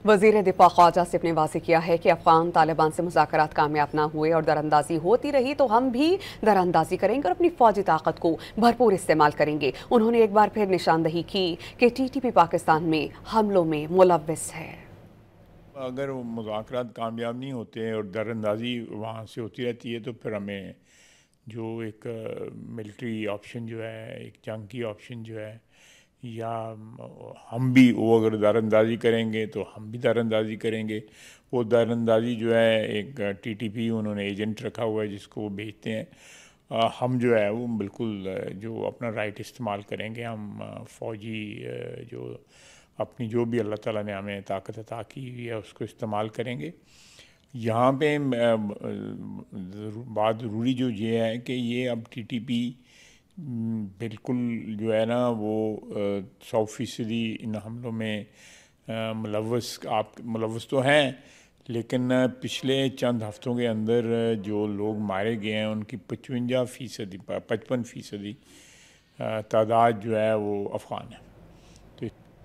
वज़ीर दिफा ख्वाजा आसिफ ने वाज़ेह किया है कि अफगान तालिबान से मुज़ाकरात कामयाब ना हुए और दरअंदाजी होती रही तो हम भी दरअंदाजी करेंगे और अपनी फ़ौजी ताकत को भरपूर इस्तेमाल करेंगे। उन्होंने एक बार फिर निशानदही की कि TTP पाकिस्तान में हमलों में मुलव्विस है। अगर वो मुज़ाकरात कामयाब नहीं होते और दरअंदाज़ी वहाँ से होती रहती है तो फिर हमें जो एक मिलिट्री ऑप्शन जो है, एक जंग की ऑप्शन जो है, या हम भी वो अगर दरअंदाज़ी करेंगे तो हम भी दरअंदाज़ी करेंगे। वो दरअंदाज़ी जो है एक TTP उन्होंने एजेंट रखा हुआ है जिसको वो भेजते हैं। हम जो है वो बिल्कुल जो अपना राइट इस्तेमाल करेंगे। हम फ़ौजी जो अपनी जो भी अल्लाह ताला ने हमें ताकत अता की हुई है उसको इस्तेमाल करेंगे। यहाँ पे बात ज़रूरी जो ये है कि ये अब TTP बिल्कुल जो है ना वो 100% इन हमलों में मुलव्वस तो हैं, लेकिन पिछले चंद हफ्तों के अंदर जो लोग मारे गए हैं उनकी 55% तादाद जो है वो अफ़गान है।